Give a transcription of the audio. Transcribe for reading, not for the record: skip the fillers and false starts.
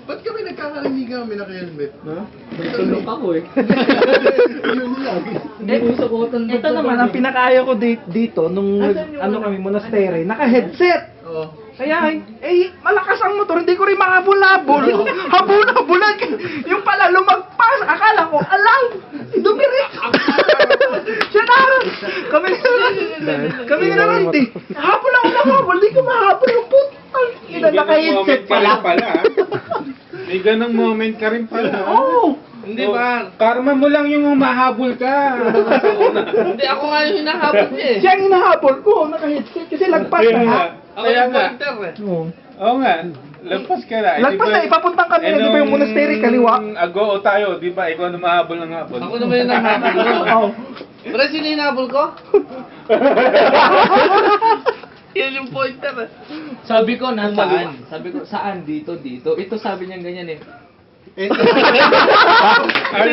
Ba't kami nagkakarinigan kami naka-helmet? Ha? Tulog ako eh. Yun lang. Hindi ko sukutan. Ito naman, ang pinakaya ko dito, nung ano kami, monastery, naka-headset. Oo. Kaya, malakas ang motor, hindi ko rin makabulabol. Habul-habulan. Yung pala lumagpas, akala ko, alang, dumirik. Siya na, kami ni Randy. Habol ako na habol, hindi ko mahabol yung putang. Ina, naka-headset pala. May ganang moment ka rin pala. Oo. Hindi ba? Karma mo lang yung humahabol ka. Hindi ako nga yung hinahabol niya eh. Siya ang hinahabol ko, naka-headset, kasi lagpas Kaya na. nga. Ako Kaya yung nga. pointer eh. Oo. Oo nga. Lagpas ka na. Lagpas na, ipapuntang kami na, di ba yung monastery, kaliwa? Ago tayo, di ba? Ikaw na mahabol ng habol. Ako naman yung nahabol ko. Oo. Pero sino yung hinahabol ko? Yan yung pointer eh. Sabi ko, nasaan? Sabi ko, saan? Dito, dito. Ito sabi niya ganyan eh. Alam